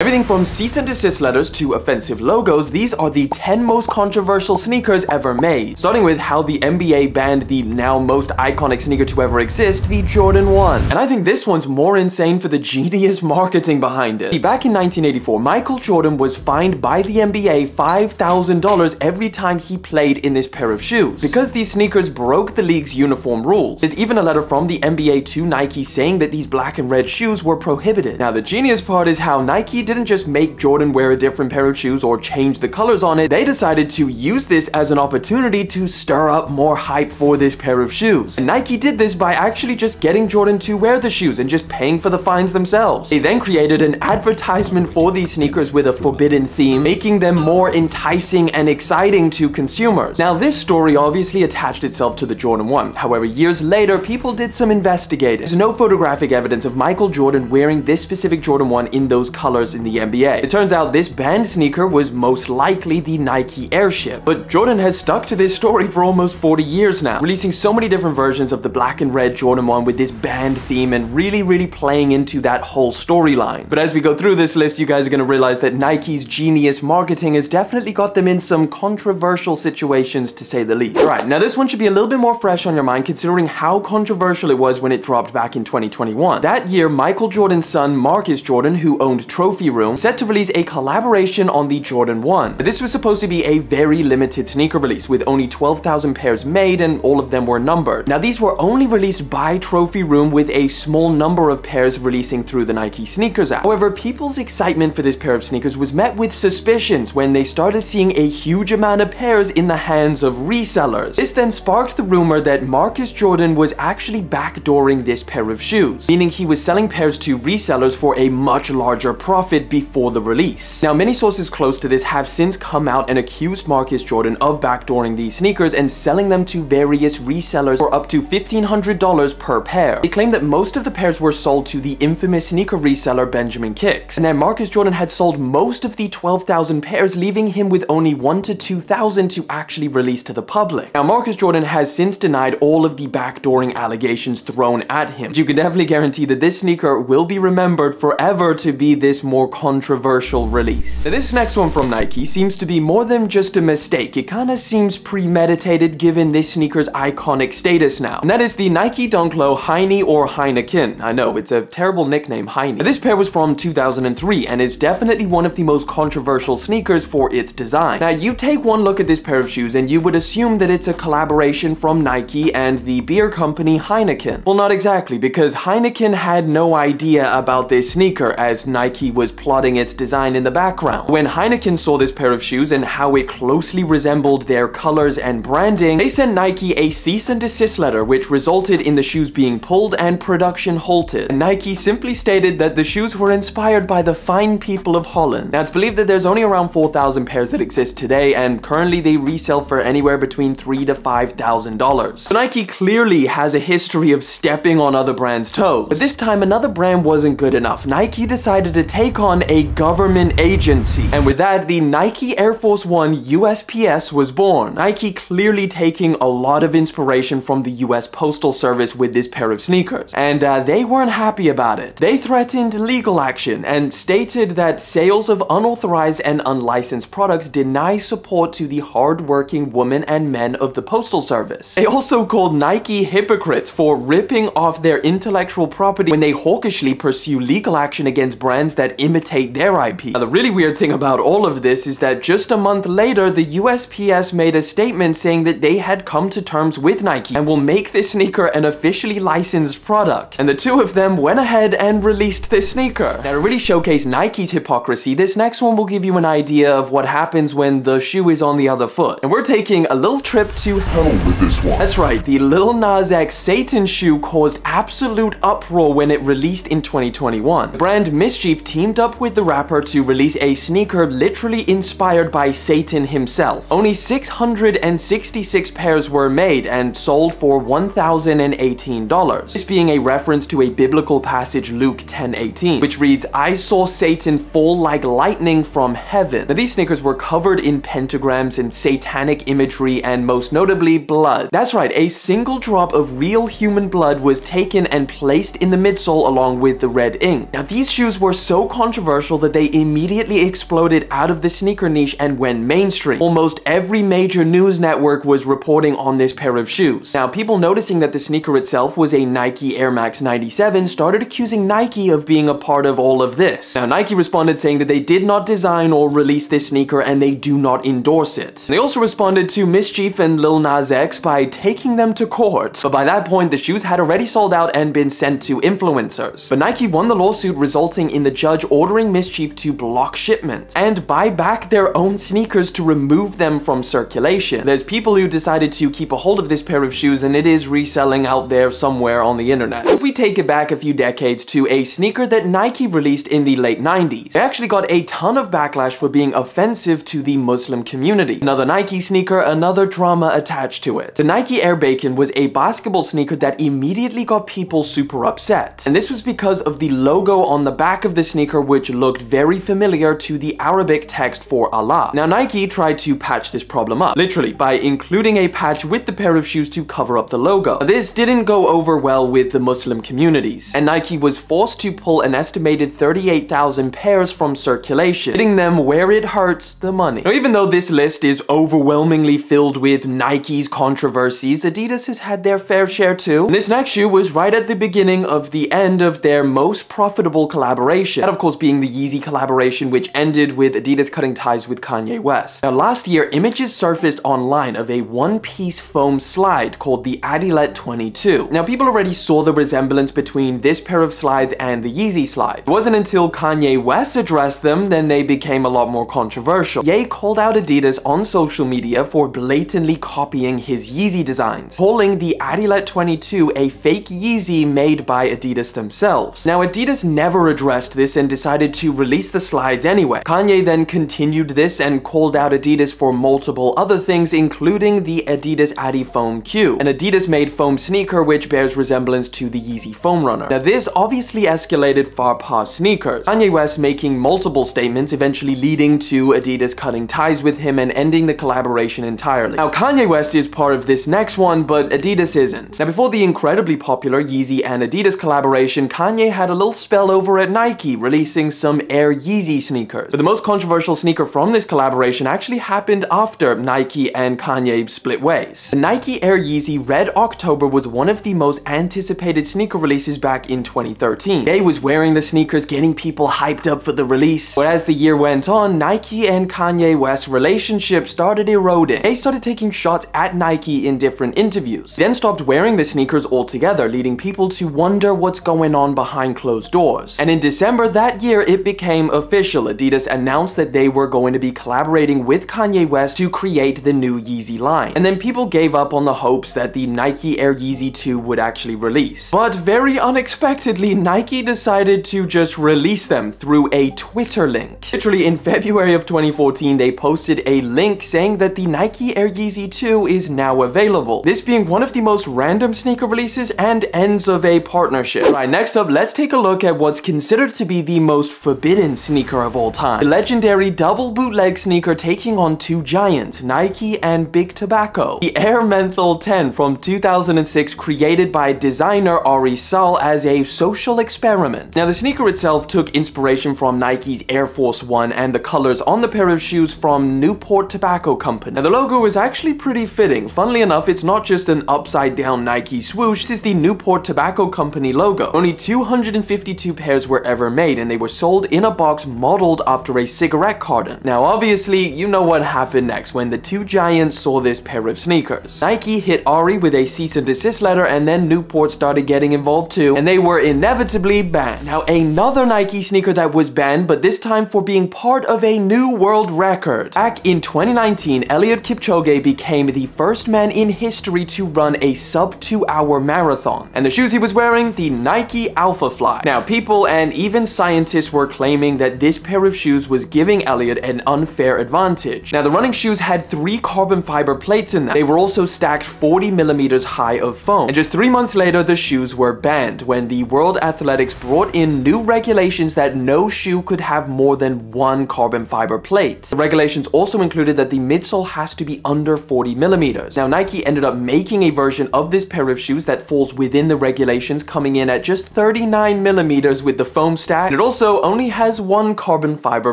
Everything from cease and desist letters to offensive logos, these are the 10 most controversial sneakers ever made. Starting with how the NBA banned the now most iconic sneaker to ever exist, the Jordan 1. And I think this one's more insane for the genius marketing behind it. Back in 1984, Michael Jordan was fined by the NBA $5,000 every time he played in this pair of shoes, because these sneakers broke the league's uniform rules. There's even a letter from the NBA to Nike saying that these black and red shoes were prohibited. Now the genius part is how Nike didn't just make Jordan wear a different pair of shoes or change the colors on it. They decided to use this as an opportunity to stir up more hype for this pair of shoes. And Nike did this by actually just getting Jordan to wear the shoes and just paying for the fines themselves. They then created an advertisement for these sneakers with a forbidden theme, making them more enticing and exciting to consumers. Now this story obviously attached itself to the Jordan 1. However, years later, people did some investigating. There's no photographic evidence of Michael Jordan wearing this specific Jordan 1 in those colors in the NBA. It turns out this banned sneaker was most likely the Nike Airship. But Jordan has stuck to this story for almost 40 years now, releasing so many different versions of the black and red Jordan 1 with this banned theme and really playing into that whole storyline. But as we go through this list, you guys are going to realize that Nike's genius marketing has definitely got them in some controversial situations, to say the least. Alright, now this one should be a little bit more fresh on your mind considering how controversial it was when it dropped back in 2021. That year, Michael Jordan's son Marcus Jordan, who owned Trophy Room, set to release a collaboration on the Jordan 1. This was supposed to be a very limited sneaker release with only 12,000 pairs made and all of them were numbered. Now these were only released by Trophy Room with a small number of pairs releasing through the Nike Sneakers app. However, people's excitement for this pair of sneakers was met with suspicions when they started seeing a huge amount of pairs in the hands of resellers. This then sparked the rumor that Marcus Jordan was actually backdooring this pair of shoes, meaning he was selling pairs to resellers for a much larger profit before the release. Now, many sources close to this have since come out and accused Marcus Jordan of backdooring these sneakers and selling them to various resellers for up to $1,500 per pair. They claim that most of the pairs were sold to the infamous sneaker reseller Benjamin Kicks, and that Marcus Jordan had sold most of the 12,000 pairs, leaving him with only 1,000 to 2,000 to actually release to the public. Now, Marcus Jordan has since denied all of the backdooring allegations thrown at him, but you can definitely guarantee that this sneaker will be remembered forever to be this more controversial release. Now, this next one from Nike seems to be more than just a mistake. It kind of seems premeditated given this sneaker's iconic status now, and that is the Nike Dunk Low Heine or Heineken. I know, it's a terrible nickname, Heine. Now, this pair was from 2003 and is definitely one of the most controversial sneakers for its design. Now, you take one look at this pair of shoes and you would assume that it's a collaboration from Nike and the beer company Heineken. Well, not exactly, because Heineken had no idea about this sneaker as Nike was plotting its design in the background. When Heineken saw this pair of shoes and how it closely resembled their colors and branding, they sent Nike a cease and desist letter, which resulted in the shoes being pulled and production halted. And Nike simply stated that the shoes were inspired by the fine people of Holland. Now, it's believed that there's only around 4,000 pairs that exist today, and currently they resell for anywhere between $3,000 to $5,000. So Nike clearly has a history of stepping on other brands' toes. But this time, another brand wasn't good enough. Nike decided to take on a government agency, and with that, the Nike Air Force One USPS was born. Nike clearly taking a lot of inspiration from the US Postal Service with this pair of sneakers, and they weren't happy about it. They threatened legal action and stated that sales of unauthorized and unlicensed products deny support to the hard-working women and men of the Postal Service. They also called Nike hypocrites for ripping off their intellectual property when they hawkishly pursue legal action against brands that imitate their IP. Now, the really weird thing about all of this is that just a month later, the USPS made a statement saying that they had come to terms with Nike and will make this sneaker an officially licensed product. And the two of them went ahead and released this sneaker. Now, to really showcase Nike's hypocrisy, this next one will give you an idea of what happens when the shoe is on the other foot. And we're taking a little trip to hell with this one. That's right, the Lil Nas X Satan shoe caused absolute uproar when it released in 2021. The brand Mischief teamed up with the rapper to release a sneaker literally inspired by Satan himself. Only 666 pairs were made and sold for $1,018. This being a reference to a biblical passage, Luke 10:18, which reads, "I saw Satan fall like lightning from heaven." Now, these sneakers were covered in pentagrams and satanic imagery and most notably blood. That's right, a single drop of real human blood was taken and placed in the midsole along with the red ink. Now, these shoes were so controversial controversial that they immediately exploded out of the sneaker niche and went mainstream. Almost every major news network was reporting on this pair of shoes. Now, people noticing that the sneaker itself was a Nike Air Max 97 started accusing Nike of being a part of all of this. Now, Nike responded saying that they did not design or release this sneaker and they do not endorse it. And they also responded to Mischief and Lil Nas X by taking them to court. But by that point, the shoes had already sold out and been sent to influencers. But Nike won the lawsuit, resulting in the judge ordering Mischief to block shipments and buy back their own sneakers to remove them from circulation. There's people who decided to keep a hold of this pair of shoes and it is reselling out there somewhere on the internet. If we take it back a few decades to a sneaker that Nike released in the late 90s, they actually got a ton of backlash for being offensive to the Muslim community. Another Nike sneaker, another drama attached to it. The Nike Air Bacon was a basketball sneaker that immediately got people super upset. And this was because of the logo on the back of the sneaker, which looked very familiar to the Arabic text for Allah. Now, Nike tried to patch this problem up, literally by including a patch with the pair of shoes to cover up the logo. This didn't go over well with the Muslim communities, and Nike was forced to pull an estimated 38,000 pairs from circulation, hitting them where it hurts the money. Now, even though this list is overwhelmingly filled with Nike's controversies, Adidas has had their fair share too. And this next shoe was right at the beginning of the end of their most profitable collaboration, that of course being the Yeezy collaboration, which ended with Adidas cutting ties with Kanye West. Now, last year, images surfaced online of a one-piece foam slide called the Elliot 22. Now, people already saw the resemblance between this pair of slides and the Yeezy slide. It wasn't until Kanye West addressed them, then they became a lot more controversial. Ye called out Adidas on social media for blatantly copying his Yeezy designs, calling the Elliot 22 a fake Yeezy made by Adidas themselves. Now, Adidas never addressed this and decided to release the slides anyway. Kanye then continued this and called out Adidas for multiple other things, including the Adidas Adi Foam Q, an Adidas-made foam sneaker which bears resemblance to the Yeezy Foam Runner. Now, this obviously escalated far past sneakers, Kanye West making multiple statements, eventually leading to Adidas cutting ties with him and ending the collaboration entirely. Now, Kanye West is part of this next one, but Adidas isn't. Now, before the incredibly popular Yeezy and Adidas collaboration, Kanye had a little spell over at Nike, releasing some Air Yeezy sneakers. But the most controversial sneaker from this collaboration actually happened after Nike and Kanye split ways. The Nike Air Yeezy Red October was one of the most anticipated sneaker releases back in 2013. Ye was wearing the sneakers, getting people hyped up for the release. But as the year went on, Nike and Kanye West's relationship started eroding. Ye started taking shots at Nike in different interviews. He then stopped wearing the sneakers altogether, leading people to wonder what's going on behind closed doors. And in December that year, it became official. Adidas announced that they were going to be collaborating with Kanye West to create the new Yeezy line. And then people gave up on the hopes that the Nike Air Yeezy 2 would actually release. But very unexpectedly, Nike decided to just release them through a Twitter link. Literally in February of 2014, they posted a link saying that the Nike Air Yeezy 2 is now available. This being one of the most random sneaker releases and ends of a partnership. Right, next up, let's take a look at what's considered to be the most forbidden sneaker of all time. The legendary double bootleg sneaker taking on two giants, Nike and Big Tobacco. The Air Menthol 10 from 2006, created by designer Ari Saul as a social experiment. Now, the sneaker itself took inspiration from Nike's Air Force One and the colors on the pair of shoes from Newport Tobacco Company. Now, the logo is actually pretty fitting. Funnily enough, it's not just an upside down Nike swoosh. This is the Newport Tobacco Company logo. Only 252 pairs were ever made, and they were sold in a box modeled after a cigarette carton. Now, obviously, you know what happened next when the two giants saw this pair of sneakers. Nike hit Ari with a cease and desist letter, and then Newport started getting involved too, and they were inevitably banned. Now, another Nike sneaker that was banned, but this time for being part of a new world record. Back in 2019, Elliot Kipchoge became the first man in history to run a sub 2-hour marathon. And the shoes he was wearing, the Nike Alpha Fly. Now, people and even scientists were claiming that this pair of shoes was giving Elliot an unfair advantage. Now, the running shoes had 3 carbon fiber plates in them. They were also stacked 40 millimeters high of foam. And just 3 months later, the shoes were banned when the World Athletics brought in new regulations that no shoe could have more than 1 carbon fiber plate. The regulations also included that the midsole has to be under 40 millimeters. Now, Nike ended up making a version of this pair of shoes that falls within the regulations, coming in at just 39 millimeters with the foam stack. And it also also only has one carbon fiber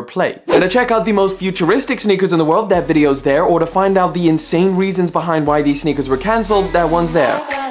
plate. And to check out the most futuristic sneakers in the world, that video's there, or to find out the insane reasons behind why these sneakers were cancelled, that one's there.